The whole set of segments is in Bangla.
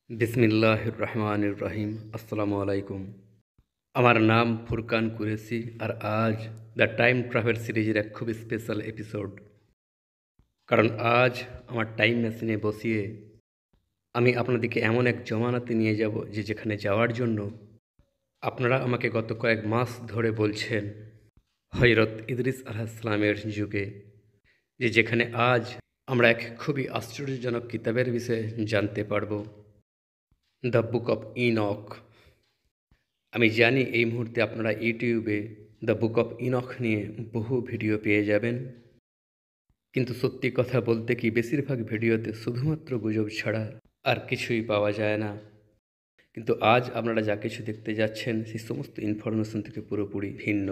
বিসমিল্লাহির রহমানির রহিম। আসসালামু আলাইকুম। আমার নাম ফুরকান কুরেশি, আর আজ দ্য টাইম ট্রাভেল সিরিজের এক খুব স্পেশাল এপিসোড। কারণ আজ আমার টাইম মেশিনে বসিয়ে আমি আপনাদেরকে এমন এক জমানাতে নিয়ে যাব যেখানে যাওয়ার জন্য আপনারা আমাকে গত কয়েক মাস ধরে বলছেন, হযরত ইদ্রিস আলাইহিসসালামের যুগে, যেখানে আজ আমরা এক খুবই আশ্চর্যজনক কিতাবের বিষয়ে জানতে পারব, দ্য বুক অফ ইনক। আমি জানি এই মুহূর্তে আপনারা ইউটিউবে দ্য বুক অফ ইনক নিয়ে বহু ভিডিও পেয়ে যাবেন, কিন্তু সত্যি কথা বলতে কি বেশিরভাগ ভিডিওতে শুধুমাত্র গুজব ছাড়া আর কিছুই পাওয়া যায় না। কিন্তু আজ আপনারা যা কিছু দেখতে যাচ্ছেন সেই সমস্ত ইনফরমেশন থেকে পুরোপুরি ভিন্ন।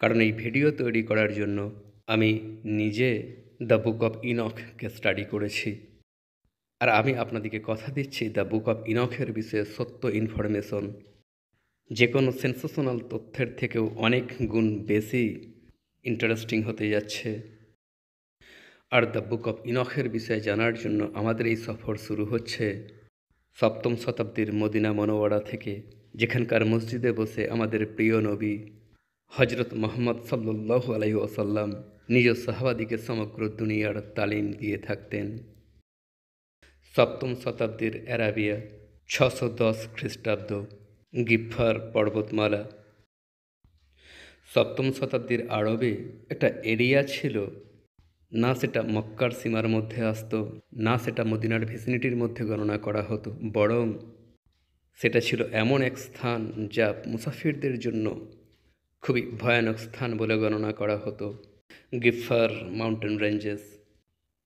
কারণ এই ভিডিও তৈরি করার জন্য আমি নিজে দ্য বুক অফ ইনককে স্টাডি করেছি, আর আমি আপনাদেরকে কথা দিচ্ছি দ্য বুক অফ ইনকের বিষয়ে সত্য ইনফরমেশন যে কোনো সেন্সেশনাল তথ্যের থেকেও অনেক গুণ বেশি ইন্টারেস্টিং হতে যাচ্ছে। আর দ্য বুক অফ ইনকের বিষয়ে জানার জন্য আমাদের এই সফর শুরু হচ্ছে 7ম শতাব্দীর মদিনা মনোয়ারা থেকে, যেখানকার মসজিদে বসে আমাদের প্রিয় নবী হজরত মুহাম্মদ সাল্লাল্লাহু আলাইহি ওয়াসাল্লাম নিজ সাহাবাদিকে সমগ্র দুনিয়ার তালিম দিয়ে থাকতেন। 7ম শতাব্দীর অ্যারাবিয়া, 610 খ্রিস্টাব্দ, গিফফার পর্বতমালা। 7ম শতাব্দীর আরবে একটা এরিয়া ছিল, না সেটা মক্কার সীমার মধ্যে আসতো, না সেটা মদিনার ভিসিনিটির মধ্যে গণনা করা হতো, বরং সেটা ছিল এমন এক স্থান যা মুসাফিরদের জন্য খুবই ভয়ানক স্থান বলে গণনা করা হতো। গিফফার মাউন্টেন রেঞ্জেস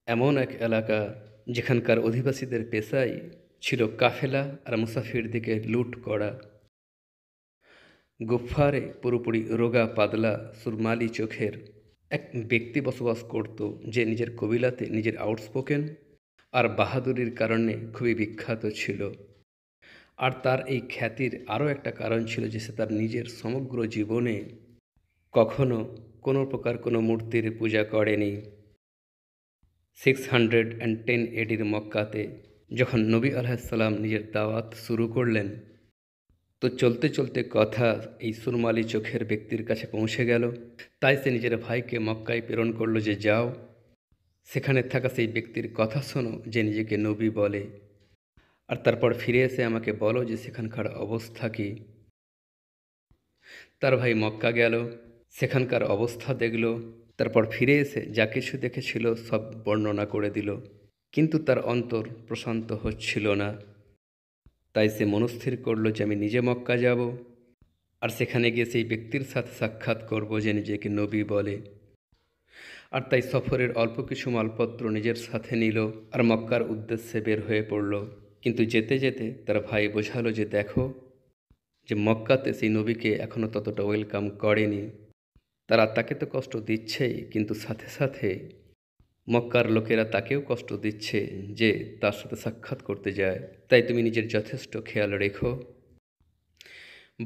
এমন এক এলাকা যেখানকার অধিবাসীদের পেশাই ছিল কাফেলা আর মুসাফিরদিকে লুট করা। গুফারে পুরোপুরি রোগা পাতলা সুরমালি চোখের এক ব্যক্তি বসবাস করত, যে নিজের কবিলাতে নিজের আউটস্পোকেন আর বাহাদুরির কারণে খুবই বিখ্যাত ছিল। আর তার এই খ্যাতির আরও একটা কারণ ছিল যে সে তার নিজের সমগ্র জীবনে কখনো কোনো প্রকার কোনো মূর্তির পূজা করেনি। 610 এডির মক্কাতে যখন নবী আলাইহিসসালাম নিজের দাওয়াত শুরু করলেন, তো চলতে চলতে কথা এই সুরমালি চোখের ব্যক্তির কাছে পৌঁছে গেল। তাই সে নিজের ভাইকে মক্কায় প্রেরণ করলো যে যাও, সেখানে থাকা সেই ব্যক্তির কথা শোনো যে নিজেকে নবী বলে, আর তারপর ফিরে এসে আমাকে বলো যে সেখানকার অবস্থা কী। তার ভাই মক্কা গেল, সেখানকার অবস্থা দেখল, তারপর ফিরে এসে যা কিছু দেখেছিল সব বর্ণনা করে দিল, কিন্তু তার অন্তর প্রশান্ত হচ্ছিল না। তাই সে মনস্থির করলো যে আমি নিজে মক্কা যাব, আর সেখানে গিয়ে সেই ব্যক্তির সাথে সাক্ষাৎ করব যে নিজেকে নবী বলে। আর তাই সফরের অল্প কিছু মালপত্র নিজের সাথে নিল আর মক্কার উদ্দেশ্যে বের হয়ে পড়ল। কিন্তু যেতে যেতে তার ভাই বোঝালো যে দেখো, যে মক্কাতে সেই নবীকে এখনও ততটা ওয়েলকাম করেনি, তারা তাকে তো কষ্ট দিচ্ছেই, কিন্তু সাথে সাথে মক্কার লোকেরা তাকেও কষ্ট দিচ্ছে যে তার সাথে সাক্ষাৎ করতে যায়। তাই তুমি নিজের যথেষ্ট খেয়াল রেখো।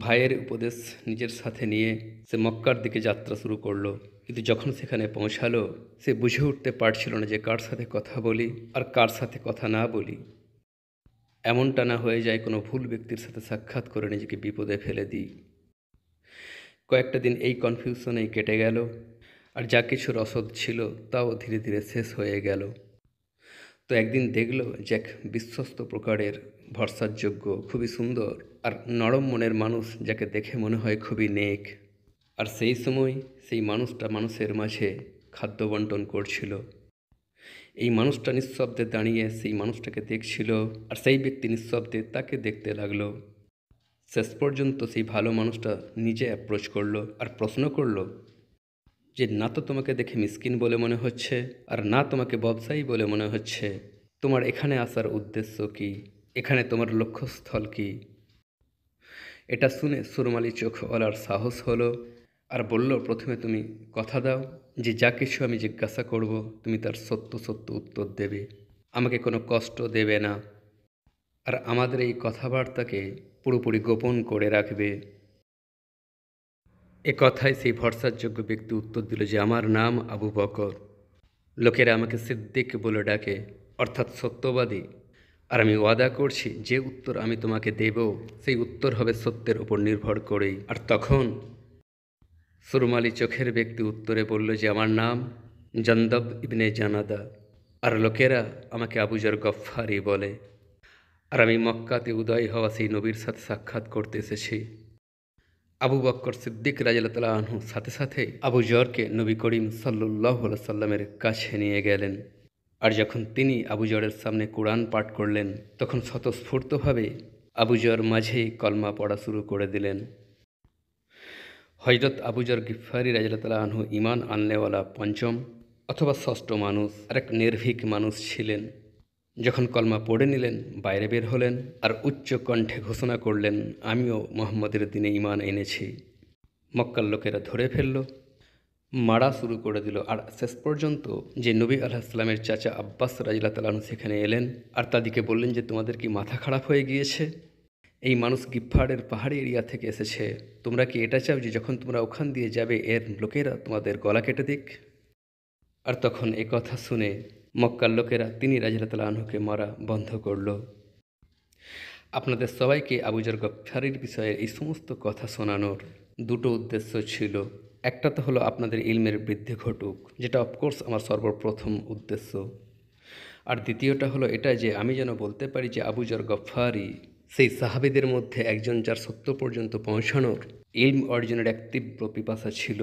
ভাইয়ের উপদেশ নিজের সাথে নিয়ে সে মক্কার দিকে যাত্রা শুরু করলো। কিন্তু যখন সেখানে পৌঁছালো, সে বুঝে উঠতে পারছিল না যে কার সাথে কথা বলি আর কার সাথে কথা না বলি। এমনটা না হয়ে যায় কোনো ভুল ব্যক্তির সাথে সাক্ষাৎ করে নিজেকে বিপদে ফেলে দিই। কয়েকটা দিন এই কনফিউশনেই কেটে গেল, আর যা কিছু রসদ ছিল তাও ধীরে ধীরে শেষ হয়ে গেল। তো একদিন দেখলো যে এক বিশ্বস্ত প্রকারের ভরসাযোগ্য, খুবই সুন্দর আর নরম মনের মানুষ, যাকে দেখে মনে হয় খুবই নেক, আর সেই সময় সেই মানুষটা মানুষের মাঝে খাদ্য বন্টন করছিল। এই মানুষটা নিঃশব্দে দাঁড়িয়ে সেই মানুষটাকে দেখছিল, আর সেই ব্যক্তি নিঃশব্দে তাকে দেখতে লাগলো। শেষ পর্যন্ত সেই ভালো মানুষটা নিজে অ্যাপ্রোচ করলো আর প্রশ্ন করলো যে না তো তোমাকে দেখে মিসকিন বলে মনে হচ্ছে, আর না তোমাকে ব্যবসায়ী বলে মনে হচ্ছে, তোমার এখানে আসার উদ্দেশ্য কি, এখানে তোমার লক্ষ্যস্থল কি। এটা শুনে সুরমালি চোখওয়ালার সাহস হলো, আর বলল প্রথমে তুমি কথা দাও যে যা কিছু আমি জিজ্ঞাসা করব তুমি তার সত্য সত্য উত্তর দেবে, আমাকে কোনো কষ্ট দেবে না, আর আমাদের এই কথাবার্তাকে পুরোপুরি গোপন করে রাখবে। এ কথায় সেই ভরসাযোগ্য ব্যক্তি উত্তর দিল যে আমার নাম আবু বকর, লোকেরা আমাকে সিদ্দিক বলে ডাকে, অর্থাৎ সত্যবাদী, আর আমি ওয়াদা করছি যে উত্তর আমি তোমাকে দেব সেই উত্তর হবে সত্যের উপর নির্ভর করেই। আর তখন সুরমালি চোখের ব্যক্তি উত্তরে বলল যে আমার নাম জন্দব ইবনে জানাদা, আর লোকেরা আমাকে আবুজর গফফারি বলে, আর আমি মক্কাতে উদয় হওয়া সেই নবীর সাথে সাক্ষাৎ করতে এসেছি। আবু বক্কর সিদ্দিক রাদিয়াল্লাহু তাআলা আনহু সাথে সাথে আবু জরকে নবী করিম সাল্লাল্লাহু আলাইহি সাল্লামের কাছে নিয়ে গেলেন। আর যখন তিনি আবু জরের সামনে কোরআন পাঠ করলেন, তখন স্বতঃস্ফূর্তভাবে আবু জর মাঝেই কলমা পড়া শুরু করে দিলেন। হযরত আবু জর গিফারি রাদিয়াল্লাহু তাআলা আনহু ঈমান আননেওয়ালা পঞ্চম অথবা ষষ্ঠ মানুষ, আর এক নির্ভীক মানুষ ছিলেন। যখন কলমা পড়ে নিলেন, বাইরে বের হলেন আর উচ্চ কণ্ঠে ঘোষণা করলেন, আমিও মুহাম্মদের দিনে ঈমান এনেছি। মক্কার লোকেরা ধরে ফেলল, মারা শুরু করে দিল। আর শেষ পর্যন্ত যে নবী আলাইহিসসালামের চাচা আব্বাস রাদিয়াল্লাহু তাআলা আনহু সেখানে এলেন আর তাদেরকে বললেন যে তোমাদের কি মাথা খারাপ হয়ে গিয়েছে? এই মানুষ গিফফারের পাহাড়ি এরিয়া থেকে এসেছে, তোমরা কি এটা চাও যে যখন তোমরা ওখান দিয়ে যাবে এর লোকেরা তোমাদের গলা কেটে দিক? আর তখন এ কথা শুনে মক্কার লোকেরা তিনি রাদিয়াল্লাহু তাআলা আনহুকে মারা বন্ধ করল। আপনাদের সবাইকে আবু জর গফফারির বিষয়ে এই সমস্ত কথা শোনানোর দুটো উদ্দেশ্য ছিল। একটা তো হলো আপনাদের ইলমের বৃদ্ধি ঘটুক, যেটা অফকোর্স আমার সর্বপ্রথম উদ্দেশ্য। আর দ্বিতীয়টা হলো এটা যে আমি যেন বলতে পারি যে আবু জর গফফারি সেই সাহাবীদের মধ্যে একজন যার সত্য পর্যন্ত পৌঁছানোর ইলম অর্জনের এক তীব্র পিপাসা ছিল।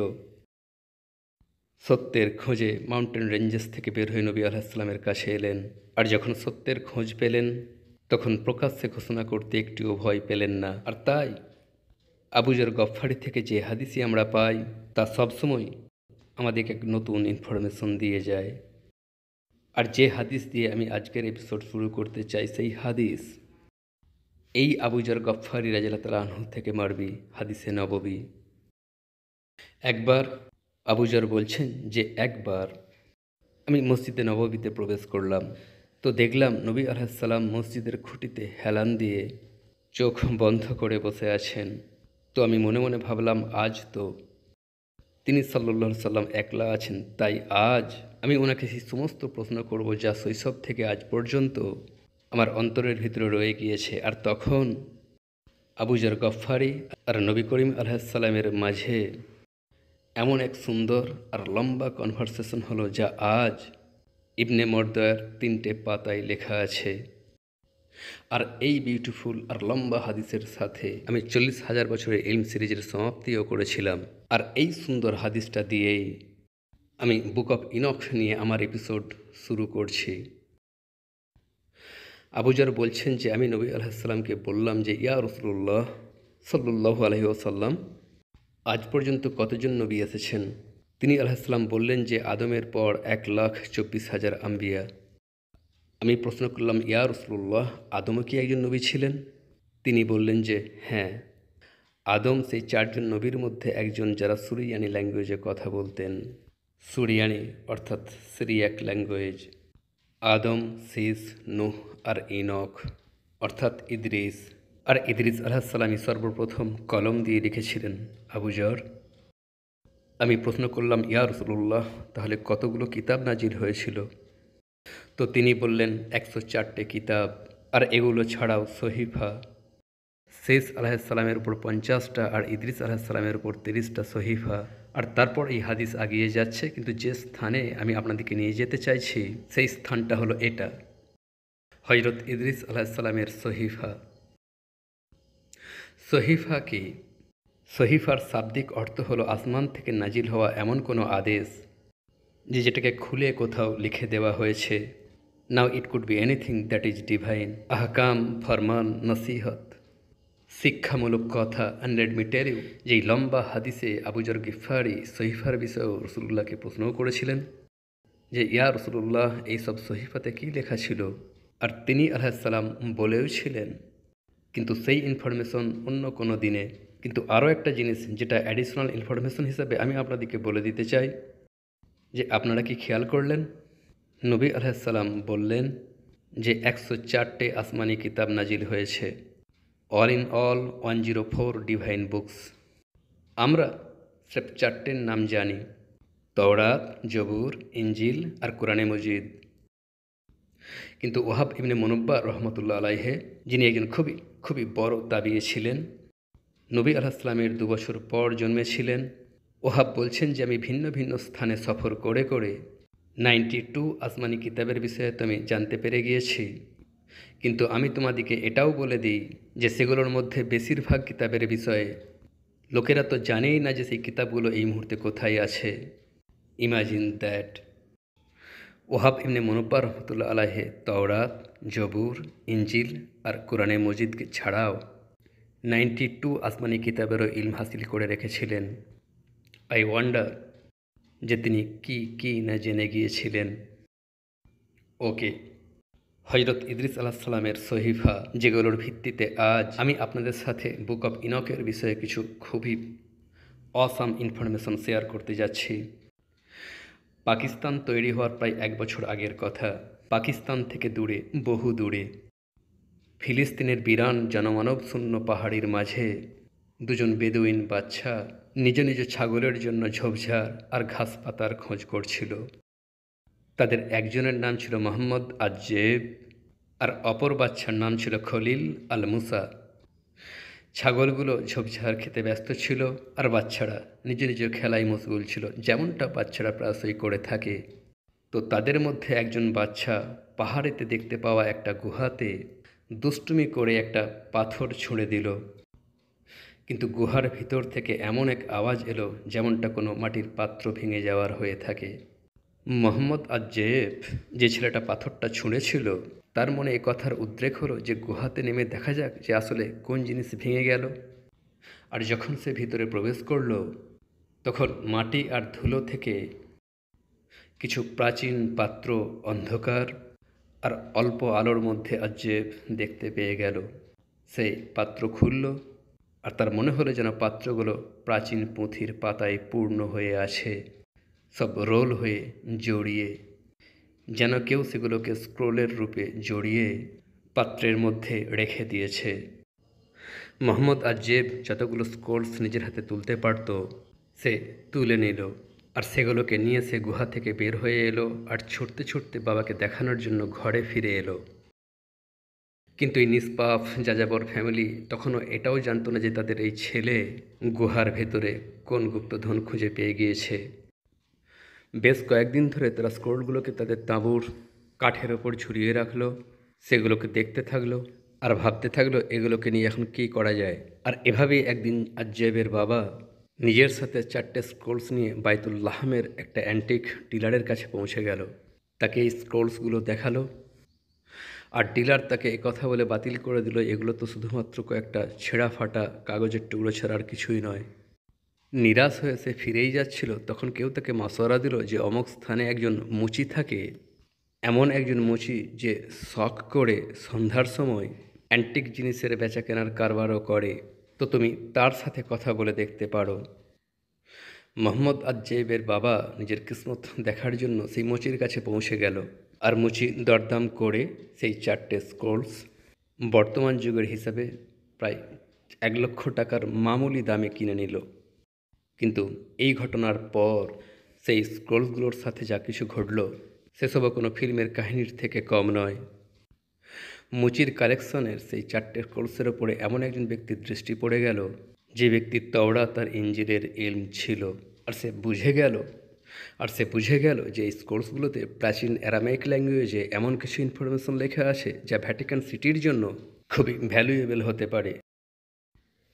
সত্যের খোঁজে মাউন্টেন রেঞ্জেস থেকে বের হয়ে নবী আলাইহিসসালামের কাছে এলেন। আর যখন সত্যের খোঁজ পেলেন, তখন প্রকাশ্যে ঘোষণা করতে একটুও ভয় পেলেন না। আর তাই আবু জর গফফারি থেকে যে হাদিসই আমরা পাই তা সবসময় আমাদেরকে এক নতুন ইনফরমেশন দিয়ে যায়। আর যে হাদিস দিয়ে আমি আজকের এপিসোড শুরু করতে চাই, সেই হাদিস এই আবু জর গফফারি রাদিয়াল্লাহু তাআলা আনহু থেকে মারবি, হাদিসে নববী। একবার আবু জর বলছেন যে একবার আমি মসজিদে নববীতে প্রবেশ করলাম, তো দেখলাম নবী আলাইহিসসালাম মসজিদের খুঁটিতে হেলান দিয়ে চোখ বন্ধ করে বসে আছেন। তো আমি মনে মনে ভাবলাম আজ তো তিনি সাল্লাল্লাহু আলাইহি সাল্লাম একলা আছেন, তাই আজ আমি ওনাকে সেই সমস্ত প্রশ্ন করব যা শৈশব থেকে আজ পর্যন্ত আমার অন্তরের ভিতরে রয়ে গিয়েছে। আর তখন আবু জর গফফারি আর নবী করিম আলাইহিস সালামের মাঝে এমন এক সুন্দর আর লম্বা কনভারসেশন হলো যা আজ ইবনে মরদয়ার 3টে পাতায় লেখা আছে। আর এই বিউটিফুল আর লম্বা হাদিসের সাথে আমি 40,000 বছরের ইলম সিরিজের সমাপ্তিও করেছিলাম। আর এই সুন্দর হাদিসটা দিয়েই আমি বুক অফ ইনখ নিয়ে আমার এপিসোড শুরু করছি। আবু জর বলছেন যে আমি নবী আলাইহিসসালামকে বললাম যে ইয়া রাসূলুল্লাহ সাল্লাল্লাহু আলাইহি ওয়াসাল্লাম, আজ পর্যন্ত কতজন নবী এসেছেন? তিনি আলাইহিসসালাম বললেন যে আদমের পর 1,24,000 আম্বিয়া। আমি প্রশ্ন করলাম ইয়া রাসূলুল্লাহ, আদমও কি একজন নবী ছিলেন? তিনি বললেন যে হ্যাঁ, আদম সেই 4জন নবীর মধ্যে একজন যারা সুরিয়ানি ল্যাঙ্গুয়েজে কথা বলতেন। সুরিয়ানি অর্থাৎ সিরিয়াক ল্যাঙ্গুয়েজ। আদম, সিস, নূহ আর ইনখ অর্থাৎ ইদ্রিস। আর ইদ্রিস আলাইহিসসালামই সর্বপ্রথম কলম দিয়ে লিখেছিলেন আবু জর। আমি প্রশ্ন করলাম ইয়া রাসূলুল্লাহ, তাহলে কতগুলো কিতাব নাজিল হয়েছিল? তো তিনি বললেন 104টে কিতাব, আর এগুলো ছাড়াও সহিফা। সিস আলাইহিসসালামের উপর 50টা আর ইদ্রিস আলাইহিসসালামের উপর 30টা সহিফা। আর তারপর এই হাদিস এগিয়ে যাচ্ছে, কিন্তু যে স্থানে আমি আপনাদেরকে নিয়ে যেতে চাইছি সেই স্থানটা হলো এটা, হযরত ইদ্রিস আলাইহিসসালামের সহিফা। সহিফা কি? সহিফার শাব্দিক অর্থ হলো আসমান থেকে নাজিল হওয়া এমন কোনো আদেশ যেটাকে খুলে কোথাও লিখে দেওয়া হয়েছে। Now it could be anything that is divine, আহকাম, ফরমান, নসিহত, শিক্ষামূলক কথা। And let me tell you, যেই লম্বা হাদিসে আবু জর গিফারি সহিফার বিষয়েও রসুলুল্লাহকে প্রশ্নও করেছিলেন যে ইয়া রসুলুল্লাহ, এইসব সহিফাতে কী লেখা ছিল? আর তিনি আলাইহিসসালাম বলেও ছিলেন, কিন্তু সেই ইনফরমেশন অন্য কোনো দিনে। কিন্তু আরও একটা জিনিস যেটা অ্যাডিশনাল ইনফরমেশন হিসাবে আমি আপনাদেরকে বলে দিতে চাই, যে আপনারা কি খেয়াল করলেন? নবী আলাইহিসসালাম বললেন যে 104টে আসমানি কিতাব নাজিল হয়েছে, all in all 104 divine books. আমরা স্রেফ 4টের নাম জানি, তওরাত, জবুর, ইনজিল আর কোরআনে মজিদ। কিন্তু ওহাব ইবনে মুনব্বার রহমতুল্লাহ আলাইহে, যিনি একজন খুবই খুবই বড় তাবিঈ ছিলেন, নবী আলাইহিসসালামের 2 বছর পর জন্মেছিলেন, ওহাব বলছেন যে আমি ভিন্ন ভিন্ন স্থানে সফর করে করে 92 আসমানি কিতাবের বিষয়ে তো আমি জানতে পেরে গিয়েছি, কিন্তু আমি তোমাদিকে এটাও বলে দিই যে সেগুলোর মধ্যে বেশিরভাগ কিতাবের বিষয়ে লোকেরা তো জানেই না যে সেই কিতাবগুলো এই মুহূর্তে কোথায় আছে। Imagine that. ওহাব ইবনে মুনব্বার রহমতুল্লাহ আলাইহে তাওরাত, জবুর, ইঞ্জিল আর কোরআনে মজিদকে ছাড়াও 92 আসমানি কিতাবেরও ইলম হাসিল করে রেখেছিলেন। আই ওয়ান্ডার যে তিনি কি না জেনে গিয়েছিলেন। ওকে, হজরত ইদ্রিস আলাহিসাল্লামের সহিফা, যেগুলোর ভিত্তিতে আজ আমি আপনাদের সাথে বুক অফ ইনকের বিষয়ে কিছু খুবই অসাম ইনফরমেশন শেয়ার করতে যাচ্ছি। পাকিস্তান তৈরি হওয়ার প্রায় 1 বছর আগের কথা। পাকিস্তান থেকে দূরে, বহু দূরে, ফিলিস্তিনের বিরান জনমানব শূন্য পাহাড়ির মাঝে 2জন বেদুইন বাচ্চা নিজ নিজ ছাগলের জন্য ঝোপঝাড় আর ঘাস পাতার খোঁজ করছিল। তাদের একজনের নাম ছিল মোহাম্মদ আজ্জেব আর অপর বাচ্চার নাম ছিল খলিল আল মুসা। ছাগলগুলো ঝোপঝাড় খেতে ব্যস্ত ছিল আর বাচ্চারা নিজ নিজ খেলায় মশগুল ছিল, যেমনটা বাচ্চারা প্রায়শই করে থাকে। তো তাদের মধ্যে একজন বাচ্চা পাহাড়েতে দেখতে পাওয়া একটা গুহাতে দুষ্টুমি করে একটা পাথর ছুঁড়ে দিল, কিন্তু গুহার ভিতর থেকে এমন এক আওয়াজ এলো যেমনটা কোনো মাটির পাত্র ভেঙে যাওয়ার হয়ে থাকে। মোহাম্মদ আজ্জেব, যে ছেলেটা পাথরটা ছুঁড়েছিল, তার মনে এ কথার উদ্রেক হলো যে গুহাতে নেমে দেখা যাক যে আসলে কোন জিনিস ভেঙে গেল। আর যখন সে ভিতরে প্রবেশ করল, তখন মাটি আর ধুলো থেকে কিছু প্রাচীন পাত্র অন্ধকার আর অল্প আলোর মধ্যে আজ্জেব দেখতে পেয়ে গেল। সেই পাত্র খুলল আর তার মনে হলো যেন পাত্রগুলো প্রাচীন পুঁথির পাতায় পূর্ণ হয়ে আছে, সব রোল হয়ে জড়িয়ে, যেন কেউ সেগুলোকে স্ক্রোলের রূপে জড়িয়ে পাত্রের মধ্যে রেখে দিয়েছে। মোহাম্মদ আজ্জেব যতগুলো স্ক্রোলস নিজের হাতে তুলতে পারত সে তুলে নিল, আর সেগুলোকে নিয়ে সে গুহা থেকে বের হয়ে এলো আর ছুটতে ছুটতে বাবাকে দেখানোর জন্য ঘরে ফিরে এলো। কিন্তু এই নিষ্পাপ যাযাবর ফ্যামিলি তখনও এটাও জানতো না যে তাদের এই ছেলে গুহার ভেতরে কোন গুপ্তধন খুঁজে পেয়ে গিয়েছে। বেশ কয়েকদিন ধরে তারা স্ক্রোলগুলোকে তাদের তাঁবুর কাঠের ওপর ঝুলিয়ে রাখলো, সেগুলোকে দেখতে থাকলো আর ভাবতে থাকলো এগুলোকে নিয়ে এখন কী করা যায়। আর এভাবেই একদিন আজ্জেবের বাবা নিজের সাথে 4টে স্ক্রোলস নিয়ে বাইতুল্লাহমের একটা অ্যান্টিক ডিলারের কাছে পৌঁছে গেল। তাকে এই স্ক্রোলসগুলো দেখালো, আর ডিলার তাকে এই কথা বলে বাতিল করে দিল এগুলো তো শুধুমাত্র কয়েকটা ছেঁড়া ফাটা কাগজের টুকরো ছাড়া আর কিছুই নয়। নিরাশ হয়ে সে ফিরেই যাচ্ছিল, তখন কেউ তাকে মাসোয়ারা দিল যে অমুক স্থানে একজন মুচি থাকে, এমন একজন মুচি যে শখ করে সন্ধ্যার সময় অ্যান্টিক জিনিসের বেচা কেনার কারবারও করে, তো তুমি তার সাথে কথা বলে দেখতে পারো। মোহাম্মদ আজ্জেবের বাবা নিজের কিসমত দেখার জন্য সেই মুচির কাছে পৌঁছে গেল, আর মুচি দরদাম করে সেই 4টে স্ক্রোলস বর্তমান যুগের হিসাবে প্রায় 1 লক্ষ টাকার মামুলি দামে কিনে নিল। কিন্তু এই ঘটনার পর সেই স্ক্রোলসগুলোর সাথে যা কিছু ঘটল সেসবও কোনো ফিল্মের কাহিনীর থেকে কম নয়। মুচির কালেকশনের সেই 4টে স্ক্রোলসের ওপরে এমন একজন ব্যক্তির দৃষ্টি পড়ে গেল যে ব্যক্তির তাওরাত আর ইঞ্জিলের ইলম ছিল, আর সে বুঝে গেল যে এই স্ক্রোলসগুলোতে প্রাচীন অ্যারামাইক ল্যাঙ্গুয়েজে এমন কিছু ইনফরমেশন লেখা আছে যা ভ্যাটিকান সিটির জন্য খুবই ভ্যালুয়েবল হতে পারে।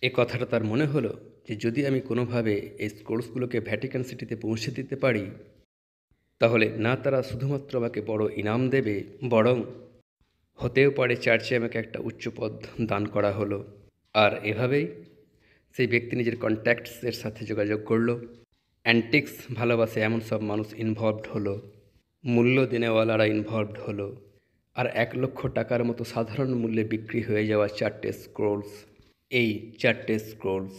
এ কথাটা তার মনে হলো যে যদি আমি কোনোভাবে এই স্ক্রোলসগুলোকে ভ্যাটিকান সিটিতে পৌঁছে দিতে পারি, তাহলে না তারা শুধুমাত্র আমাকে বড় ইনাম দেবে, বরং হতেও পারে চার্চে আমাকে একটা উচ্চ পদ দান করা হলো। আর এভাবেই সেই ব্যক্তি নিজের কন্ট্যাক্টসের সাথে যোগাযোগ করলো। অ্যান্টিক্স ভালোবাসে এমন সব মানুষ ইনভলভড হলো, মূল্য দিনেওয়ালারা ইনভলভড হলো, আর 1 লক্ষ টাকার মতো সাধারণ মূল্যে বিক্রি হয়ে যাওয়া 4টে স্ক্রোলস, এই 4টে স্ক্রোলস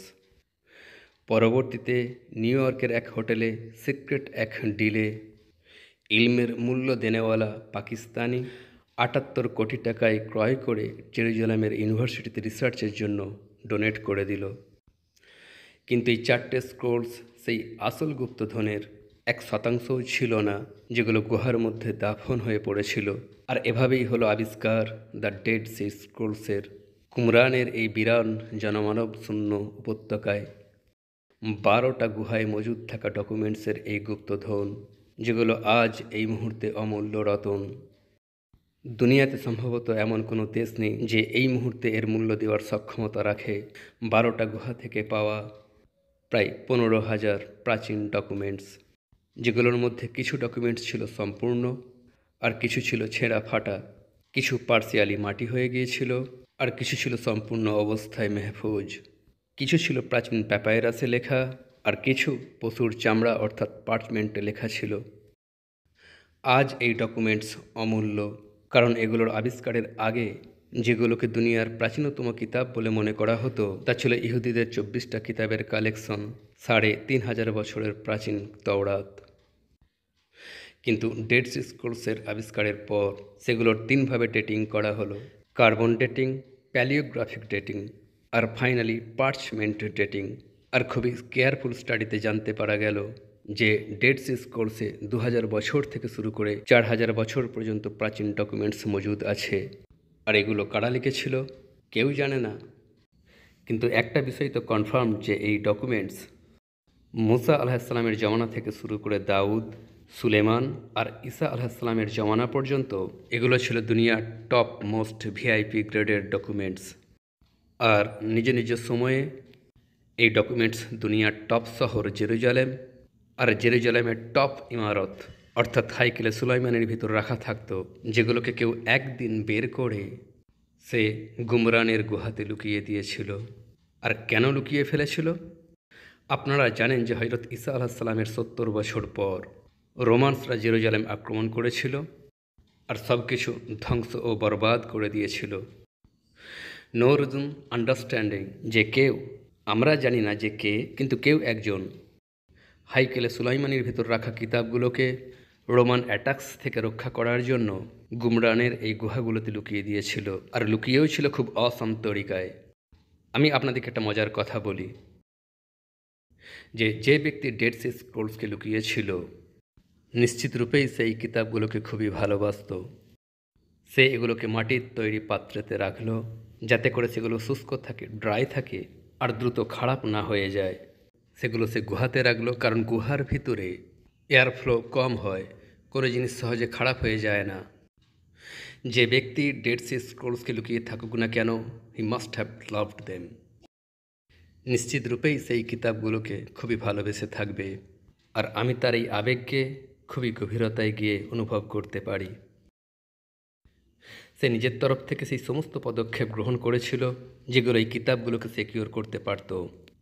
পরবর্তীতে নিউ ইয়র্কের এক হোটেলে সিক্রেট এক ডিলে ইলমের মূল্য দেনেওয়ালা পাকিস্তানি 78 কোটি টাকায় ক্রয় করে জেরুজালেমের ইউনিভার্সিটিতে রিসার্চের জন্য ডোনেট করে দিল। কিন্তু এই 4টে স্ক্রোলস সেই আসল গুপ্তধনের 1% ছিল না, যেগুলো গুহার মধ্যে দাফন হয়ে পড়েছিল। আর এভাবেই হলো আবিষ্কার দ্য ডেড সি স্ক্রোলসের। কুমরানের এই বিরান জনমানব শূন্য উপত্যকায় 12টা গুহায় মজুদ থাকা ডকুমেন্টসের এই গুপ্তধন, যেগুলো আজ এই মুহূর্তে অমূল্য রতন। দুনিয়াতে সম্ভবত এমন কোনো দেশ নেই যে এই মুহূর্তে এর মূল্য দেওয়ার সক্ষমতা রাখে 12টা গুহা থেকে পাওয়া প্রায় 15,000 প্রাচীন ডকুমেন্টস, যেগুলোর মধ্যে কিছু ডকুমেন্টস ছিল সম্পূর্ণ, আর কিছু ছিল ছেঁড়া ফাটা, কিছু পার্সিয়ালি মাটি হয়ে গিয়েছিল, আর কিছু ছিল সম্পূর্ণ অবস্থায় মেহফুজ। কিছু ছিল প্রাচীন প্যাপাইরাসে লেখা, আর কিছু পশুর চামড়া অর্থাৎ পার্চমেন্টে লেখা ছিল। আজ এই ডকুমেন্টস অমূল্য, কারণ এগুলোর আবিষ্কারের আগে যেগুলোকে দুনিয়ার প্রাচীনতম কিতাব বলে মনে করা হতো তা ছিল ইহুদিদের 24টা কিতাবের কালেকশন, 3,500 বছরের প্রাচীন তওরাত। কিন্তু ডেড সি স্ক্রোলসের আবিষ্কারের পর সেগুলোর 3ভাবে ডেটিং করা হলো: কার্বন ডেটিং, প্যালিওগ্রাফিক ডেটিং, আর ফাইনালি পার্চমেন্ট ডেটিং। আর খুবই কেয়ারফুল স্টাডিতে জানতে পারা গেল যে ডেড সি স্ক্রোলসে 2000 বছর থেকে শুরু করে 4000 বছর পর্যন্ত প্রাচীন ডকুমেন্টস মজুদ আছে। আর এগুলো কারা লিখেছিল কেউ জানে না, কিন্তু একটা বিষয় তো কনফার্ম যে এই ডকুমেন্টস মুসা আলাহিসাল্লামের জমানা থেকে শুরু করে দাউদ, সুলেমান আর ঈসা আলাহিসাল্লামের জমানা পর্যন্ত এগুলো ছিল দুনিয়ার টপ মোস্ট ভিআইপি গ্রেডের ডকুমেন্টস। আর নিজ নিজ সময়ে এই ডকুমেন্টস দুনিয়ার টপ শহর জেরুজালেম আর জেরুজালেমের টপ ইমারত অর্থাৎ হাইকেলে সুলাইমানের ভিতর রাখা থাকতো, যেগুলোকে কেউ একদিন বের করে সে গুমরানের গুহাতে লুকিয়ে দিয়েছিল। আর কেন লুকিয়ে ফেলেছিল? আপনারা জানেন যে হযরত ঈসা আলাইহিসসালামের 70 বছর পর রোমানসরা জেরুজালেম আক্রমণ করেছিল আর সব কিছু ধ্বংস ও বরবাদ করে দিয়েছিল। নো রিজন আন্ডারস্ট্যান্ডিং যে কেউ, আমরা জানি না যে কে, কিন্তু কেউ একজন হাইকেলে সুলাইমানির ভিতর রাখা কিতাবগুলোকে রোমান অ্যাটাকস থেকে রক্ষা করার জন্য গুমরানের এই গুহাগুলোতে লুকিয়ে দিয়েছিল, আর লুকিয়েও ছিল খুব অসম তরিকায়। আমি আপনাদেরকে একটা মজার কথা বলি, যে ব্যক্তি ডেড সি স্ক্রোলসকে লুকিয়েছিল নিশ্চিত রূপেই সেই কিতাবগুলোকে খুবই ভালোবাসত। সে এগুলোকে মাটির তৈরি পাত্রেতে রাখলো যাতে করে সেগুলো শুষ্ক থাকে, ড্রাই থাকে আর দ্রুত খারাপ না হয়ে যায়। সেগুলো সে গুহাতে রাখলো, কারণ গুহার ভিতরে এয়ার ফ্লো কম হয়, কোনো জিনিস সহজে খারাপ হয়ে যায় না। যে ব্যক্তি ডেড সি স্ক্রোলসকে লুকিয়ে থাকুক না কেন, he must have loved them. নিশ্চিত রূপেই সেই কিতাবগুলোকে খুবই ভালোবেসে থাকবে, আর আমি তার এই আবেগকে খুবই গভীরতায় গিয়ে অনুভব করতে পারি। সে নিজের তরফ থেকে সেই সমস্ত পদক্ষেপ গ্রহণ করেছিল যেগুলো এই কিতাবগুলোকে সিকিউর করতে পারত।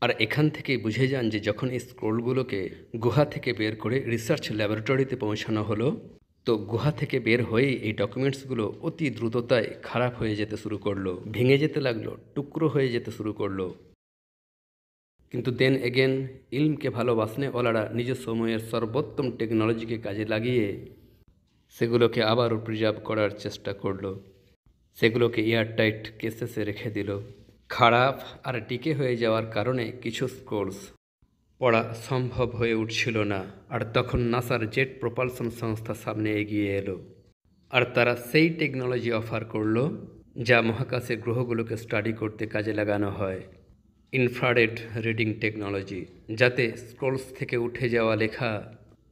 আর এখান থেকেই বুঝে যান যে যখন এই স্ক্রোলগুলোকে গুহা থেকে বের করে রিসার্চ ল্যাবরেটরিতে পৌঁছানো হলো, তো গুহা থেকে বের হয়েই এই ডকুমেন্টসগুলো অতি দ্রুততায় খারাপ হয়ে যেতে শুরু করলো, ভেঙে যেতে লাগলো, টুকরো হয়ে যেতে শুরু করলো। কিন্তু দেন এগেন ইলমকে ভালোবাসনে ওলারা নিজ সময়ের সর্বোত্তম টেকনোলজিকে কাজে লাগিয়ে সেগুলোকে আবারও প্রিজার্ভ করার চেষ্টা করলো, সেগুলোকে এয়ারটাইট কেসেসে রেখে দিল। খারাপ আর টিকে হয়ে যাওয়ার কারণে কিছু স্ক্রোলস পড়া সম্ভব হয়ে উঠছিল না, আর তখন নাসার জেট প্রপালশন সংস্থা সামনে এগিয়ে এলো, আর তারা সেই টেকনোলজি অফার করলো যা মহাকাশে গ্রহগুলোকে স্টাডি করতে কাজে লাগানো হয়, ইনফ্রারেড রিডিং টেকনোলজি, যাতে স্ক্রোলস থেকে উঠে যাওয়া লেখা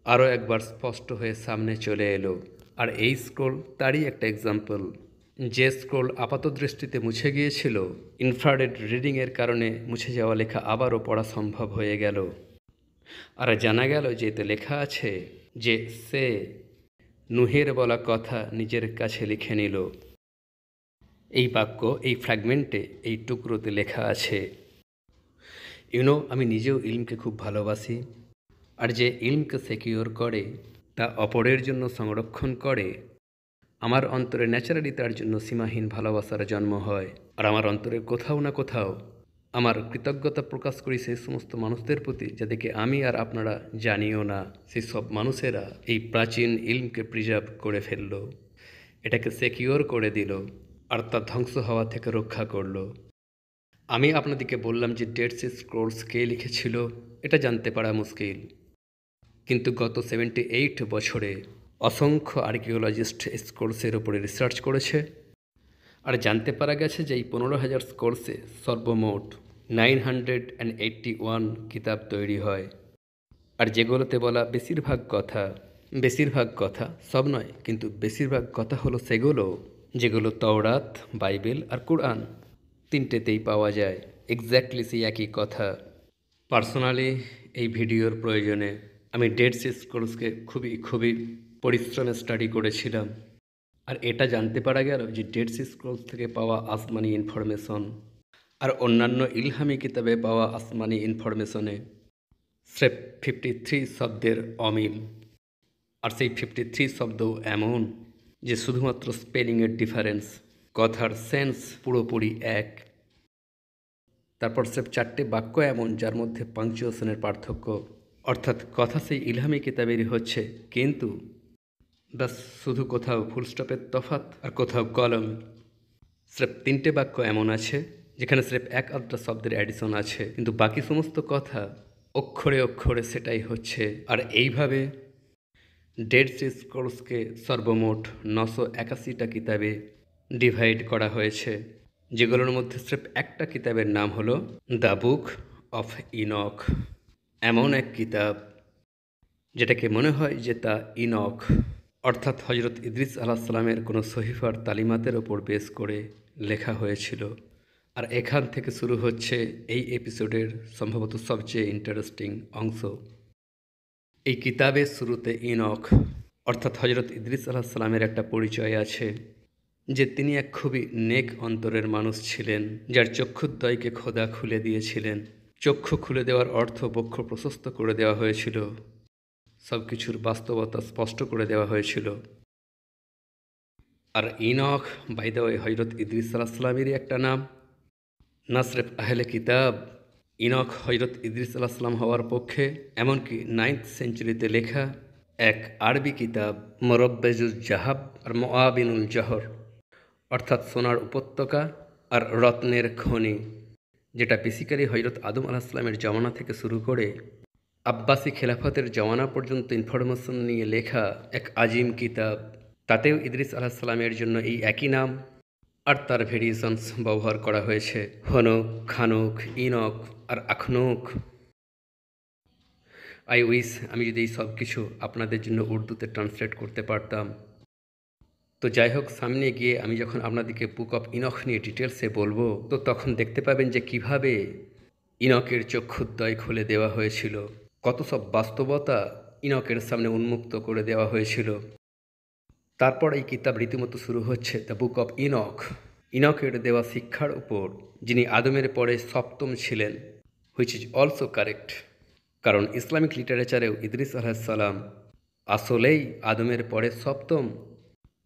আরও একবার স্পষ্ট হয়ে সামনে চলে এলো। আর এই স্ক্রোল তারই একটা এক্সাম্পল। যে স্ক্রোল আপাতদৃষ্টিতে মুছে গিয়েছিল, ইনফ্রারেড রিডিংয়ের কারণে মুছে যাওয়া লেখা আবারও পড়া সম্ভব হয়ে গেল। আর জানা গেল যে এতে লেখা আছে যে সে নুহের বলা কথা নিজের কাছে লিখে নিল। এই বাক্য, এই ফ্র্যাগমেন্টে, এই টুকরোতে লেখা আছে, আমি নিজেও ইলমকে খুব ভালোবাসি, আর যে ইলমকে সিকিউর করে, তা অপরের জন্য সংরক্ষণ করে, আমার অন্তরে ন্যাচারালি তার জন্য সীমাহীন ভালোবাসার জন্ম হয়। আর আমার অন্তরে কোথাও না কোথাও আমার কৃতজ্ঞতা প্রকাশ করি সেই সমস্ত মানুষদের প্রতি যাদেরকে আমি আর আপনারা জানিও না। সেই সব মানুষেরা এই প্রাচীন ইলমকে প্রিজার্ভ করে ফেলল, এটাকে সিকিউর করে দিল, আর তা ধ্বংস হওয়া থেকে রক্ষা করলো। আমি আপনাদেরকে বললাম যে ডেড সি স্ক্রোলস কে লিখেছিল, এটা জানতে পারা মুশকিল, কিন্তু গত 78 বছরে অসংখ্য আর্কিওলজিস্ট স্কোর্সের ওপরে রিসার্চ করেছে, আর জানতে পারা গেছে যে এই 15,000 স্কোর্সে সর্বমোট 981 কিতাব তৈরি হয়। আর যেগুলোতে বলা বেশিরভাগ কথা সব নয়, কিন্তু বেশিরভাগ কথা হলো সেগুলো যেগুলো তওরাত, বাইবেল আর কুরআন তিনটেতেই পাওয়া যায় এক্স্যাক্টলি সেই একই কথা। পার্সোনালি এই ভিডিওর প্রয়োজনে আমি ডেড সি স্ক্রোলসকে খুবই পরিশ্রমে স্টাডি করেছিলাম। আর এটা জানতে পারা গেল যে ডেড সি স্ক্রোলস থেকে পাওয়া আসমানি ইনফরমেশন আর অন্যান্য ইলহামি কিতাবে পাওয়া আসমানি ইনফরমেশনে স্রেফ 53 শব্দের অমিল। আর সেই 53 শব্দও এমন যে শুধুমাত্র স্পেলিংয়ের ডিফারেন্স, কথার সেন্স পুরোপুরি এক। তারপর স্রেফ 4টে বাক্য এমন যার মধ্যে পাংচুয়েশনের পার্থক্য, অর্থাৎ কথা সেই ইলহামি কিতাবেরই হচ্ছে, কিন্তু বাস শুধু কোথাও ফুলস্টপের তফাৎ আর কোথাও কলম। স্রেফ 3টে বাক্য এমন আছে যেখানে স্রেফ এক আধটা শব্দের অ্যাডিশন আছে, কিন্তু বাকি সমস্ত কথা অক্ষরে সেটাই হচ্ছে। আর এইভাবে ডেড সি স্ক্রোলসকে সর্বমোট 981টা কিতাবে ডিভাইড করা হয়েছে, যেগুলোর মধ্যে স্রেফ একটা কিতাবের নাম হলো দ্য বুক অফ ইনক। এমন এক কিতাব যেটাকে মনে হয় যে তা ইনক অর্থাৎ হজরত ইদ্রিস আলাইহিসসালামের কোনো সহিফার তালিমাতের ওপর বেস করে লেখা হয়েছিল। আর এখান থেকে শুরু হচ্ছে এই এপিসোডের সম্ভবত সবচেয়ে ইন্টারেস্টিং অংশ। এই কিতাবের শুরুতে ইনক অর্থাৎ হজরত ইদ্রিস আলাইহিসসালামের একটা পরিচয় আছে, যে তিনি এক খুবই নেক অন্তরের মানুষ ছিলেন, যার চক্ষুদ্বয়কে খোদা খুলে দিয়েছিলেন। চক্ষু খুলে দেওয়ার অর্থ বক্ষ প্রশস্ত করে দেওয়া হয়েছিল, সব কিছুর বাস্তবতা স্পষ্ট করে দেওয়া হয়েছিল। আর ইনক বাই দ্য ওয়ে হজরত ইদ্রিস আলাইহিসসালামেরই একটা নাম, না স্রেফ আহলে কিতাব। ইনক হজরত ইদ্রিস আলাইহিসসালাম হওয়ার পক্ষে, এমনকি 9th সেঞ্চুরিতে লেখা এক আরবি কিতাব মুরব্বেজুজ জাহাব আর মুআবিনুল জহর, অর্থাৎ সোনার উপত্যকা আর রত্নের খনি, যেটা বেসিক্যালি হজরত আদম আলাইহিসসালামের জমানা থেকে শুরু করে আব্বাসি খেলাফতের জমানা পর্যন্ত ইনফরমেশন নিয়ে লেখা এক আজিম কিতাব। তাতেও ইদ্রিস আলাইহিসসালামের জন্য এই একই নাম আর তার ভেরিয়েশনস ব্যবহার করা হয়েছে, হনক, খানক, ইনক আর আখনক। আই উইশ আমি যদি এই সব কিছু আপনাদের জন্য উর্দুতে ট্রান্সলেট করতে পারতাম। তো যাই হোক, সামনে গিয়ে আমি যখন আপনাদেরকে বুক অফ ইনক নিয়ে ডিটেলসে বলবো, তো তখন দেখতে পাবেন যে কিভাবে ইনকের চক্ষুদ্বয় খুলে দেওয়া হয়েছিল, কত সব বাস্তবতা ইনকের সামনে উন্মুক্ত করে দেওয়া হয়েছিল। তারপর এই কিতাব রীতিমতো শুরু হচ্ছে দ্য বুক অফ ইনক, ইনকের দেওয়া শিক্ষার উপর, যিনি আদমের পরে সপ্তম ছিলেন, হুইচ ইজ অলসো কারেক্ট, কারণ ইসলামিক লিটারেচারেও ইদ্রিস আলাইহিসসালাম আসলেই আদমের পরে সপ্তম,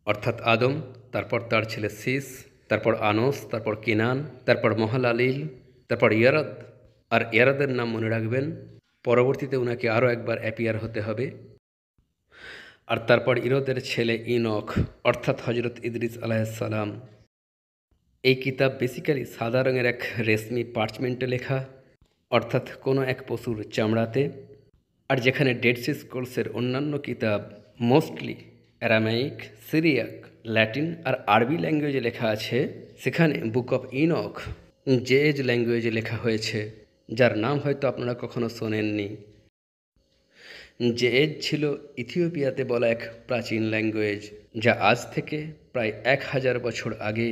অর্থাৎ আদম, তারপর তার ছেলে সিস, তারপর আনোস, তারপর কিনান, তারপর মহালালিল, তারপর ইয়ারদ। আর ইয়ারদের নাম মনে রাখবেন, পরবর্তীতে ওনাকে আরও একবার অ্যাপিয়ার হতে হবে। আর তারপর ইরদের ছেলে ইনক, অর্থাৎ হজরত ইদ্রিস আলাইহিসসালাম। এই কিতাব বেসিক্যালি সাদা রঙের এক রেশমি পার্চমেন্টে লেখা, অর্থাৎ কোনো এক পশুর চামড়াতে। আর যেখানে ডেড সি স্ক্রোলসের অন্যান্য কিতাব মোস্টলি অ্যারামাইক, সিরিয়াক, ল্যাটিন আর আরবি ল্যাঙ্গুয়েজে লেখা আছে, সেখানে বুক অফ ইনক জেজ ল্যাঙ্গুয়েজে লেখা হয়েছে, যার নাম হয়তো আপনারা কখনো শোনেননি। জেজ ছিল ইথিওপিয়াতে বলা এক প্রাচীন ল্যাঙ্গুয়েজ, যা আজ থেকে প্রায় 1000 বছর আগে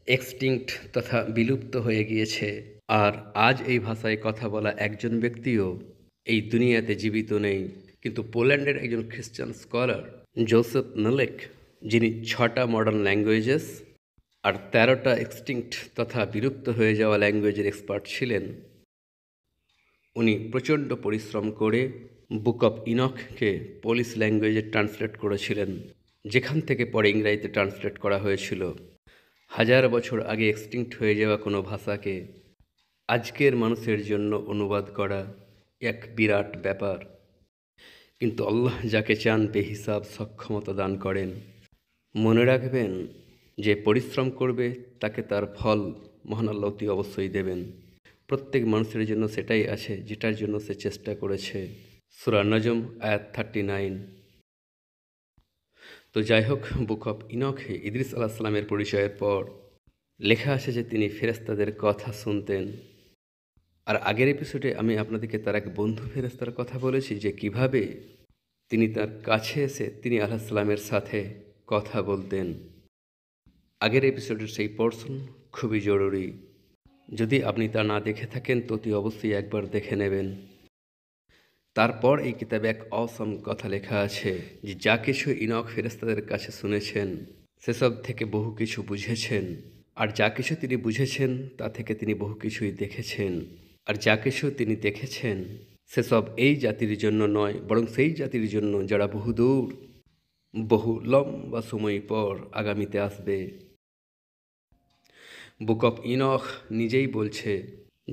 এক্সটিংক্ট তথা বিলুপ্ত হয়ে গিয়েছে। আর আজ এই ভাষায় কথা বলা একজন ব্যক্তিও এই দুনিয়াতে জীবিত নেই। কিন্তু পোল্যান্ডের একজন খ্রিস্টান স্কলার জোসেফ নেলেক, যিনি 6টা মডার্ন ল্যাঙ্গুয়েজেস আর 13টা এক্সটিংক্ট তথা বিলুপ্ত হয়ে যাওয়া ল্যাঙ্গুয়েজের এক্সপার্ট ছিলেন, উনি প্রচণ্ড পরিশ্রম করে বুক অফ ইনককে পোলিশ ল্যাঙ্গুয়েজে ট্রান্সলেট করেছিলেন, যেখান থেকে পরে ইংরাজিতে ট্রান্সলেট করা হয়েছিল। 1000 বছর আগে এক্সটিংক্ট হয়ে যাওয়া কোনো ভাষাকে আজকের মানুষের জন্য অনুবাদ করা এক বিরাট ব্যাপার। কিন্তু আল্লাহ যাকে চান বেহিসাব সক্ষমতা দান করেন। মনে রাখবেন, যে পরিশ্রম করবে তাকে তার ফল মহান আল্লাহ অতি অবশ্যই দেবেন। প্রত্যেক মানুষের জন্য সেটাই আছে যেটার জন্য সে চেষ্টা করেছে। সূরা নজম আয়াত 39। তো যাই হোক, বুক অফ ইনখে ইদ্রিস আলাইহিস সালামের পরিচয়ের পর লেখা আছে যে তিনি ফেরেশতাদের কথা শুনতেন। আর আগের এপিসোডে আমি আপনাদেরকে তার এক বন্ধু ফেরেশতার কথা বলেছি যে কিভাবে তিনি তার কাছে এসে তিনি আলাইহিস সালামের সাথে কথা বলতেন। আগের এপিসোডের সেই পোর্শন খুবই জরুরি। যদি আপনি তা না দেখে থাকেন তো অতি অবশ্যই একবার দেখে নেবেন। তারপর এই কিতাবে এক অসম কথা লেখা আছে যে যা কিছু ইনখ ফেরেশতাদের কাছে শুনেছেন সেসব থেকে বহু কিছু বুঝেছেন, আর যা কিছু তিনি বুঝেছেন তা থেকে তিনি বহু কিছুই দেখেছেন, আর যা কিছু তিনি দেখেছেন সেসব এই জাতির জন্য নয়, বরং সেই জাতির জন্য যারা বহুদূর বহু লম্বা সময় পর আগামীতে আসবে। বুক অফ ইনখ নিজেই বলছে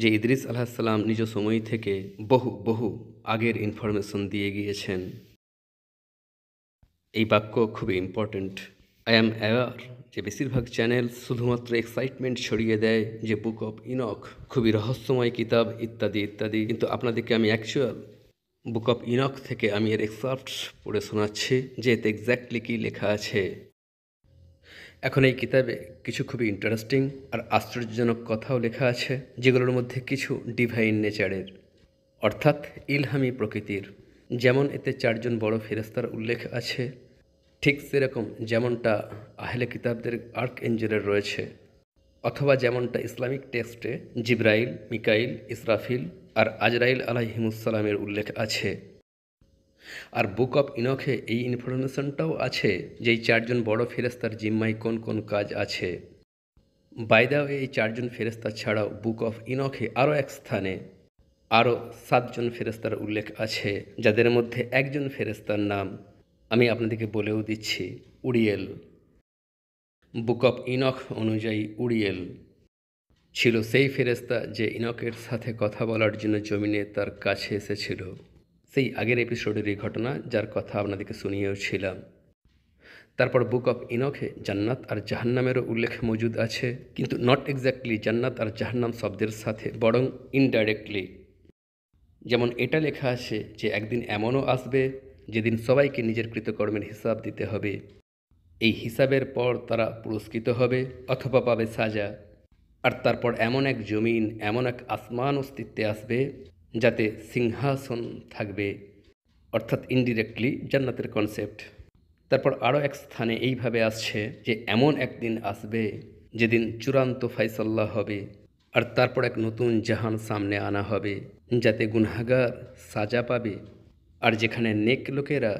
যে ইদ্রিস আলাইহিস সালাম নিজ সময় থেকে বহু বহু আগের ইনফরমেশন দিয়ে গিয়েছেন। এই বাক্য খুবই ইম্পর্ট্যান্ট। আই অ্যাম অ্যাওয়ার যে বেশিরভাগ চ্যানেল শুধুমাত্র এক্সাইটমেন্ট ছড়িয়ে দেয় যে বুক অফ ইনখ খুবই রহস্যময় কিতাব ইত্যাদি ইত্যাদি, কিন্তু আপনাদেরকে আমি অ্যাকচুয়াল বুক অফ ইনখ থেকে আমি এর এক্সার্পটস পড়ে শোনাচ্ছি যে এতে এক্স্যাক্টলি কী লেখা আছে। এখন এই কিতাবে কিছু খুবই ইন্টারেস্টিং আর আশ্চর্যজনক কথাও লেখা আছে, যেগুলোর মধ্যে কিছু ডিভাইন নেচারের, অর্থাৎ ইলহামি প্রকৃতির। যেমন এতে 4 জন বড় ফেরেশতার উল্লেখ আছে, ঠিক সেরকম যেমনটা আহলে কিতাবদের আর্ক এঞ্জেলের রয়েছে, অথবা যেমনটা ইসলামিক টেক্সটে জিব্রাইল, মিকাইল, ইসরাফিল আর আজরাইল আলাইহিমুসসালামের উল্লেখ আছে। আর বুক অফ ইনখে এই ইনফরমেশনটাও আছে যে এই 4 জন বড় ফেরেশতার জিম্মায় কোন কোন কাজ আছে। বাই দ্য ওয়ে, এই 4 জন ফেরেশতা ছাড়াও বুক অফ ইনখে আরও এক স্থানে আরও 7 জন ফেরেশতার উল্লেখ আছে, যাদের মধ্যে একজন ফেরেশতার নাম আমি আপনাদেরকে বলেও দিচ্ছি, উরিয়েল। বুক অফ ইনখ অনুযায়ী উরিয়েল ছিল সেই ফেরেশতা যে ইনখের সাথে কথা বলার জন্য জমিনে তার কাছে এসেছিল। সেই আগের এপিসোডেরই ঘটনা, যার কথা আপনাদেরকে শুনিয়েও ছিলাম। তারপর বুক অফ ইনখে জান্নাত আর জাহান্নামেরও উল্লেখ মজুদ আছে, কিন্তু নট এক্স্যাক্টলি জান্নাত আর জাহান্নাম শব্দের সাথে, বরং ইনডাইরেক্টলি। যেমন এটা লেখা আছে যে একদিন এমনও আসবে যেদিন সবাইকে নিজের কৃতকর্মের হিসাব দিতে হবে। এই হিসাবের পর তারা পুরস্কৃত হবে অথবা পাবে সাজা। আর তারপর এমন এক জমিন, এমন এক আসমান অস্তিত্বে আসবে যাতে সিংহাসন থাকবে, অর্থাৎ ইনডিরেক্টলি জান্নাতের কনসেপ্ট। তারপর আরও এক স্থানে এইভাবে আসছে যে এমন একদিন আসবে যেদিন চূড়ান্ত ফাইসাল্লাহ হবে, আর তারপর এক নতুন জাহান সামনে আনা হবে যাতে গুনাহগার সাজা পাবে, আর যেখানে নেক লোকেরা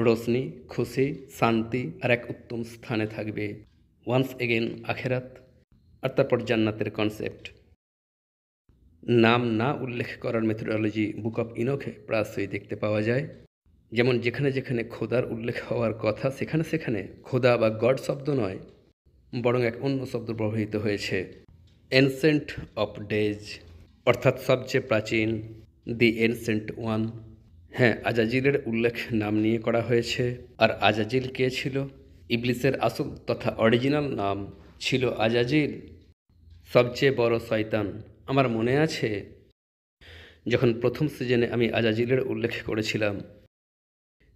রোশনি, খুশি, শান্তি আর এক উত্তম স্থানে থাকবে। ওয়ান্স এগেন আখেরাত, আর তারপর জান্নাতের কনসেপ্ট। নাম না উল্লেখ করার মেথোডোলজি বুক অফ ইনখে প্রায়শই দেখতে পাওয়া যায়। যেমন যেখানে যেখানে খোদার উল্লেখ হওয়ার কথা সেখানে সেখানে খোদা বা গড শব্দ নয়, বরং এক অন্য শব্দ ব্যবহৃত হয়েছে, এনসেন্ট অফ ডেজ, অর্থাৎ সবচেয়ে প্রাচীন, দি এনসেন্ট ওয়ান। হ্যাঁ, আজাজিলের উল্লেখ নাম নিয়ে করা হয়েছে। আর আজাজিল কে ছিল? ইবলিসের আসল তথা অরিজিনাল নাম ছিল আজাজিল, সবচেয়ে বড় শয়তান। আমার মনে আছে যখন প্রথম সিজনে আমি আজাজিলের উল্লেখ করেছিলাম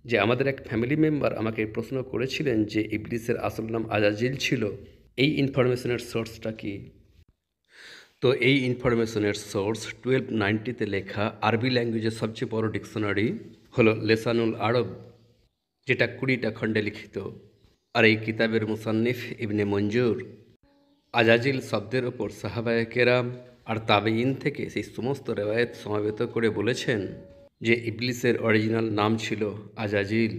যে আমাদের এক ফ্যামিলি মেম্বার আমাকে প্রশ্ন করেছিলেন যে ইবলিসের আসল নাম আজাজিল ছিল, এই ইনফরমেশনের সোর্সটা কি? তো এই ইনফরমেশনের সোর্স 1290-তে লেখা আরবি ল্যাঙ্গুয়েজের সবচেয়ে বড় ডিকশনারি হলো লেসানুল আরব, যেটা 20টা খণ্ডে লিখিত। আর এই কিতাবের মুসান্নিফ ইবনে মঞ্জুর আজাজিল শব্দের ওপর সাহাবায়ে কেরাম আর তাবেঈন থেকে সেই সমস্ত রেওয়ায়েত সমাবেত করে বলেছেন যে ইবলিসের অরিজিনাল নাম ছিল আজাজিল।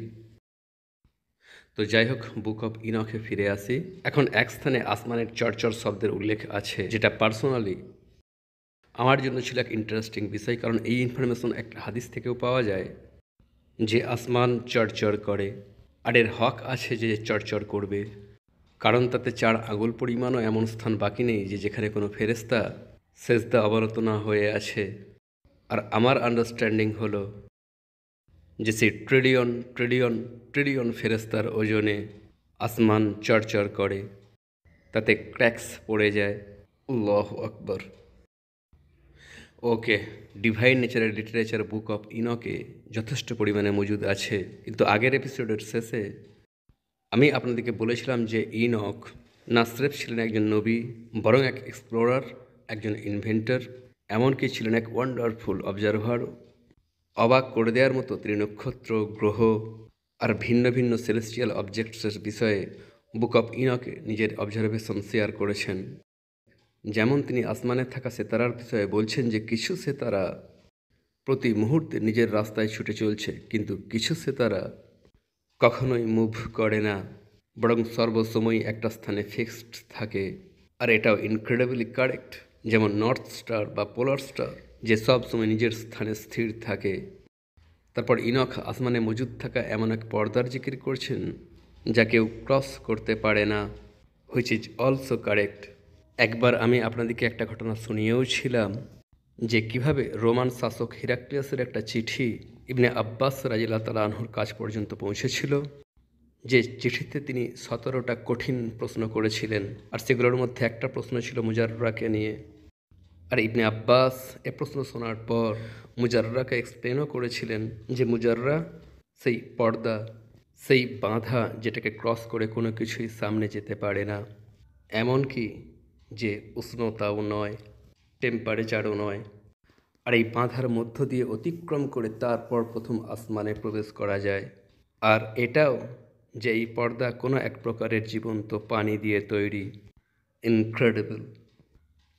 তো যাই হোক, বুক অফ ইনখে ফিরে আসি। এখন এক স্থানে আসমানের চরচর শব্দের উল্লেখ আছে, যেটা পার্সোনালি আমার জন্য ছিল এক ইন্টারেস্টিং বিষয়, কারণ এই ইনফরমেশন একটা হাদিস থেকেও পাওয়া যায় যে আসমান চরচর করে, আর এর হক আছে যে চরচর করবে, কারণ তাতে 4 আঙুল পরিমাণও এমন স্থান বাকি নেই যে যেখানে কোনো ফেরেশতা সেজদা অবনত না হয়ে আছে। আর আমার আন্ডারস্ট্যান্ডিং হলো যে সেই ট্রিলিয়ন ট্রিলিয়ন ট্রিলিয়ন ফেরেশতার ওজনে আসমান চরচর করে, তাতে ক্র্যাক্স পড়ে যায়। আল্লাহু আকবার। ওকে, ডিভাইন নেচারের লিটারেচার বুক অফ ইনকে যথেষ্ট পরিমাণে মজুদ আছে, কিন্তু আগের এপিসোডের শেষে আমি আপনাদেরকে বলেছিলাম যে ইনক না স্রেফ ছিলেন একজন নবী, বরং এক এক্সপ্লোরার, একজন ইনভেন্টর, এমনকি ছিলেন এক ওয়ান্ডারফুল অবজারভার। অবাক করে দেওয়ার মতো তিনি নক্ষত্র, গ্রহ আর ভিন্ন ভিন্ন সেলেস্টিয়াল অবজেক্টসের বিষয়ে বুক অফ ইনকে নিজের অবজারভেশন শেয়ার করেছেন। যেমন তিনি আসমানে থাকা সেতারার বিষয়ে বলছেন যে কিছু সেতারা প্রতি মুহূর্তে নিজের রাস্তায় ছুটে চলছে, কিন্তু কিছু সেতারা কখনোই মুভ করে না, বরং সর্বসময় একটা স্থানে ফিক্সড থাকে। আর এটাও ইনক্রেডিবলি কারেক্ট, যেমন নর্থ স্টার বা পোলার স্টার, যে সব সময় নিজের স্থানে স্থির থাকে। তারপর ইনক আসমানে মজুদ থাকা এমন এক পর্দার জিকির করছেন যা কেউ ক্রস করতে পারে না, হুইচ ইজ অলসো কারেক্ট। একবার আমি আপনাদেরকে একটা ঘটনা শুনিয়েও ছিলাম যে কিভাবে রোমান শাসক হিরাক্লিয়াসের একটা চিঠি ইবনে আব্বাস রাদিয়াল্লাহু তাআলা আনহুর কাছ পর্যন্ত পৌঁছেছিল, যে চিঠিতে তিনি 17টা কঠিন প্রশ্ন করেছিলেন, আর সেগুলোর মধ্যে একটা প্রশ্ন ছিল মুজাররাকে নিয়ে। আর ইবনে আব্বাস এ প্রশ্ন শোনার পর মুজাররাকে এক্সপ্লেনও করেছিলেন যে মুজাররা সেই পর্দা, সেই বাঁধা যেটাকে ক্রস করে কোনো কিছুই সামনে যেতে পারে না, এমনকি যে উষ্ণতাও নয়, টেম্পারেচারও নয়। আর এই বাঁধার মধ্য দিয়ে অতিক্রম করে তারপর প্রথম আসমানে প্রবেশ করা যায়। আর এটাও যে এই পর্দা কোনো এক প্রকারের জীবন্ত পানি দিয়ে তৈরি। ইনক্রেডিবল।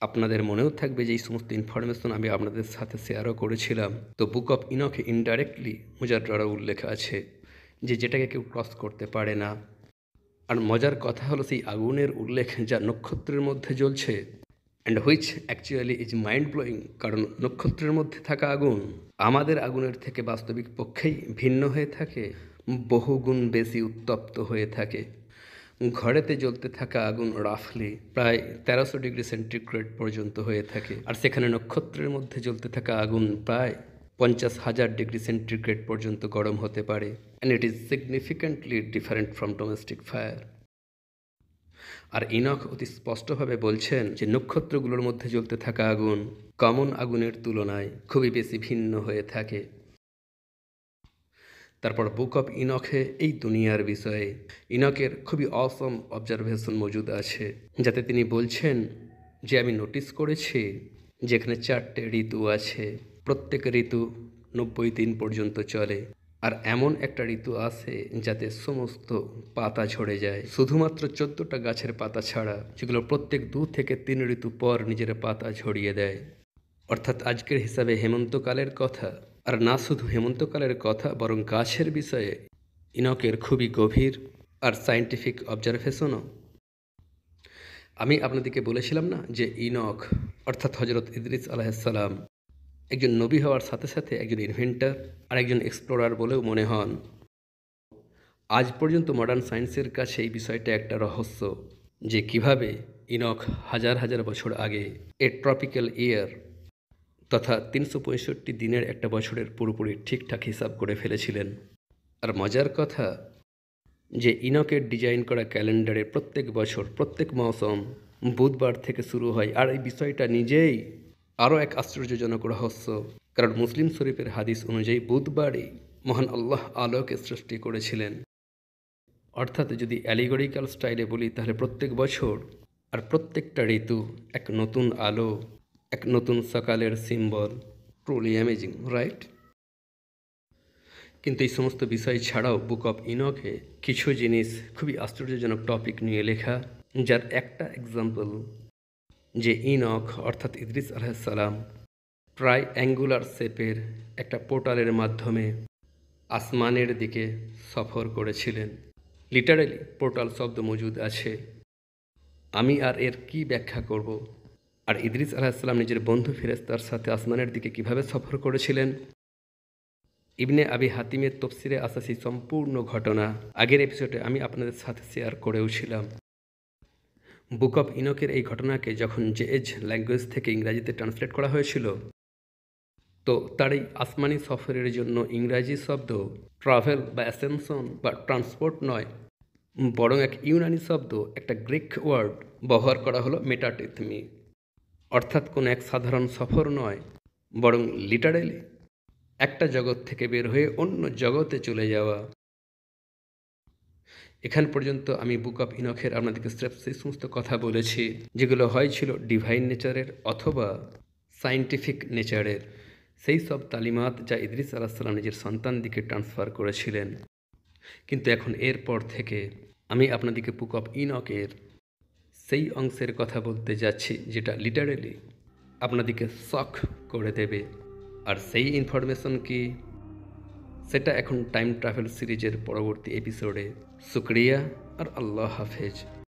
আপনাদের মনেও থাকবে যে এই সমস্ত ইনফরমেশন আমি আপনাদের সাথে শেয়ারও করেছিলাম। তো বুক অফ ইনকে ইনডাইরেক্টলি মুজাররারও উল্লেখ আছে যে যেটাকে কেউ ক্রস করতে পারে না। আর মজার কথা হলো সেই আগুনের উল্লেখ যা নক্ষত্রের মধ্যে জ্বলছে, and which actually is mind blowing, কারণ নক্ষত্রের মধ্যে থাকা আগুন আমাদের আগুনের থেকে বাস্তবিক পক্ষেই ভিন্ন হয়ে থাকে, বহুগুণ বেশি উত্তপ্ত হয়ে থাকে। ঘরেতে জ্বলতে থাকা আগুন রাফলি প্রায় 1300 ডিগ্রি সেন্টিগ্রেড পর্যন্ত হয়ে থাকে, আর সেখানে নক্ষত্রের মধ্যে জ্বলতে থাকা আগুন প্রায় 50,000 ডিগ্রি সেন্টিগ্রেড পর্যন্ত গরম হতে পারে। And it is significantly different from domestic fire. আর ইনক অতি স্পষ্টভাবে বলছেন যে নক্ষত্রগুলোর মধ্যে জ্বলতে থাকা আগুন কমন আগুনের তুলনায় খুবই বেশি ভিন্ন হয়ে থাকে। তারপর বুক অফ ইনকে এই দুনিয়ার বিষয়ে ইনকের খুবই অসম অবজারভেশন মজুদ আছে, যাতে তিনি বলছেন যে আমি নোটিস করেছি যেখানে 4টে ঋতু আছে, প্রত্যেক ঋতু 90 দিন পর্যন্ত চলে, আর এমন একটা ঋতু আছে যাতে সমস্ত পাতা ঝরে যায়, শুধুমাত্র 14টা গাছের পাতা ছাড়া, যেগুলো প্রত্যেক 2 থেকে 3 ঋতু পর নিজের পাতা ঝরিয়ে দেয়। অর্থাৎ আজকের হিসাবে হেমন্তকালের কথা, আর না শুধু হেমন্তকালের কথা, বরং গাছের বিষয়ে ইনকের খুবই গভীর আর সায়েন্টিফিক অবজারভেশনও। আমি আপনাদেরকে বলেছিলাম না যে ইনক অর্থাৎ হজরত ইদ্রিস আলাইহিসসালাম একজন নবী হওয়ার সাথে সাথে একজন ইনভেন্টর আর একজন এক্সপ্লোরার বলেও মনে হন। আজ পর্যন্ত মডার্ন সায়েন্সের কাছে এই বিষয়টা একটা রহস্য যে কিভাবে ইনক হাজার হাজার বছর আগে এ ট্রপিক্যাল ইয়ার তথা 365 দিনের একটা বছরের পুরোপুরি ঠিকঠাক হিসাব করে ফেলেছিলেন। আর মজার কথা যে ইনকের ডিজাইন করা ক্যালেন্ডারে প্রত্যেক বছর প্রত্যেক মৌসুম বুধবার থেকে শুরু হয়। আর এই বিষয়টা নিজেই আরও এক আশ্চর্যজনক রহস্য, কারণ মুসলিম শরীফের হাদিস অনুযায়ী বুধবারই মহান আল্লাহ আলোকে সৃষ্টি করেছিলেন। অর্থাৎ যদি অ্যালিগরিক্যাল স্টাইলে বলি তাহলে প্রত্যেক বছর আর প্রত্যেকটা ঋতু এক নতুন আলো, এক নতুন সকালের সিম্বল। Truly amazing, right? কিন্তু এই সমস্ত বিষয় ছাড়াও বুক অফ ইনকে কিছু জিনিস খুবই আশ্চর্যজনক টপিক নিয়ে লেখা, যার একটা এক্সাম্পল যে ইনক অর্থাৎ ইদ্রিস আলাইহিসসালাম ট্রাইঅ্যাঙ্গুলার শেপের একটা পোর্টালের মাধ্যমে আসমানের দিকে সফর করেছিলেন। লিটারালি পোর্টাল শব্দ মজুদ আছে, আমি আর এর কি ব্যাখ্যা করব। আর ইদ্রিস আলাইহিসসালাম নিজের বন্ধু ফেরেশতার সাথে আসমানের দিকে কিভাবে সফর করেছিলেন, ইবনে আবি হাতিমের তফসিরে আসা সেই সম্পূর্ণ ঘটনা আগের এপিসোডে আমি আপনাদের সাথে শেয়ার করেও ছিলাম। বুক অফ ইনকের এই ঘটনাকে যখন জেএজ ল্যাঙ্গুয়েজ থেকে ইংরাজিতে ট্রান্সলেট করা হয়েছিল, তো তার এই আসমানি সফরের জন্য ইংরাজি শব্দ ট্রাভেল বা অ্যাসেনশন বা ট্রান্সপোর্ট নয়, বরং এক ইউনানি শব্দ, একটা গ্রিক ওয়ার্ড ব্যবহার করা হলো মেটাটিথমি। অর্থাৎ কোনো এক সাধারণ সফর নয়, বরং লিটারেলি একটা জগৎ থেকে বের হয়ে অন্য জগতে চলে যাওয়া। এখান পর্যন্ত আমি বুক অফ ইনখের আপনাদেরকে স্রেফ সেই সমস্ত কথা বলেছি যেগুলো হয় ছিল ডিভাইন নেচারের অথবা সায়েন্টিফিক নেচারের, সেই সব তালিমাত যা ইদ্রিস আলাইহিসসালাম নিজের সন্তানদিকে ট্রান্সফার করেছিলেন। কিন্তু এখন এরপর থেকে আমি আপনাদেরকে বুক অফ ইনকের সেই অংশের কথা বলতে যাচ্ছি যেটা লিটারেলি আপনাদেরকে শক করে দেবে। আর সেই ইনফরমেশন কি, সেটা এখন টাইম ট্রাভেল সিরিজের পরবর্তী এপিসোডে। শুক্রিয়া আর আল্লাহ হাফেজ।